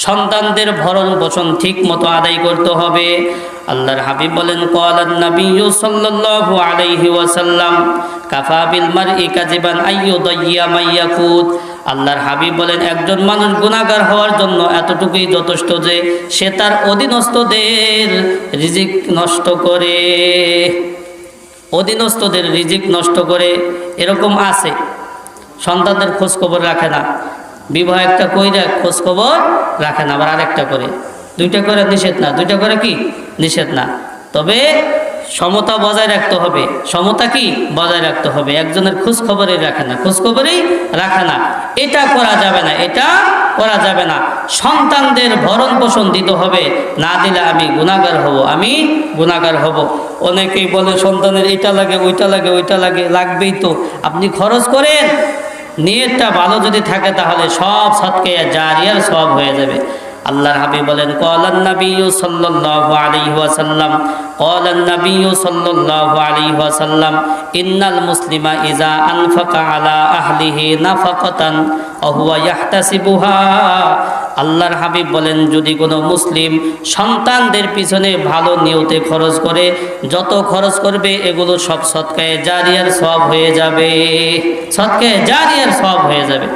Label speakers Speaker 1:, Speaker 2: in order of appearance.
Speaker 1: সন্তানদের ভরণ পোষণ ঠিক মতো আদায় করতে হবে। আল্লাহর হাবিব বলেন, ক্বালান নাবিয়্যু সাল্লাল্লাহু আলাইহি ওয়াসাল্লাম কাফা বিল মারই কাযিবান আইয়ুদাইয়্যা মাইয়াকুত। আল্লাহর হাবিব বলেন, একজন মানুষ গুনাহগার হওয়ার জন্য এতটুকুই যথেষ্ট যে সে তার অধীনস্থদের রিজিক নষ্ট করে। অধীনস্থদের রিজিক নষ্ট করে। এরকম আছে, সন্তানদের খোঁজ খবর রাখে না, বিবাহ একটা কইরা খোঁজ খবর রাখে না, আবার আরেকটা করে। দুইটা করে নিষেধ না, দুইটা করে কি নিষেধ না, তবে সমতা বজায় রাখতে হবে। সমতা কি বজায় রাখতে হবে। একজনের খোঁজ খবরই রাখে না, খোঁজ খবরই রাখে না, এটা করা যাবে না, এটা করা যাবে না। সন্তানদের ভরণ পোষণ দিতে হবে, না দিলে আমি গুনাহগার হব, আমি গুনাহগার হব। অনেকেই বলে সন্তানের এটা লাগে, ওইটা লাগে, ওইটা লাগে, লাগবেই তো। আপনি খরচ করেন, নিয়তটা ভালো যদি থাকে তাহলে সব সদকায়ে জারিয়ার সওয়াব হয়ে যাবে। আল্লাহর হাবিব বলেন, ক্বালান নাবিয়্যু সাল্লাল্লাহু আলাইহি ওয়াসাল্লাম ক্বালান নাবিয়্যু সাল্লাল্লাহু আলাইহি ওয়াসাল্লাম ইন্নাল মুসলিমা ইযা আনফাকা আলা আহলিহি নাফাকাতান ওয়া হুয়া ইয়াহতাসিবুহা। আল্লাহর হাবিব বলেন, যদি কোনো মুসলিম সন্তানদের পিছনে ভালো নিয়তে খরচ করে, যত খরচ করবে এগুলো সব সদকায়ে জারিয়ার সওয়াব হয়ে যাবে, সদকায়ে জারিয়ার সওয়াব হয়ে যাবে।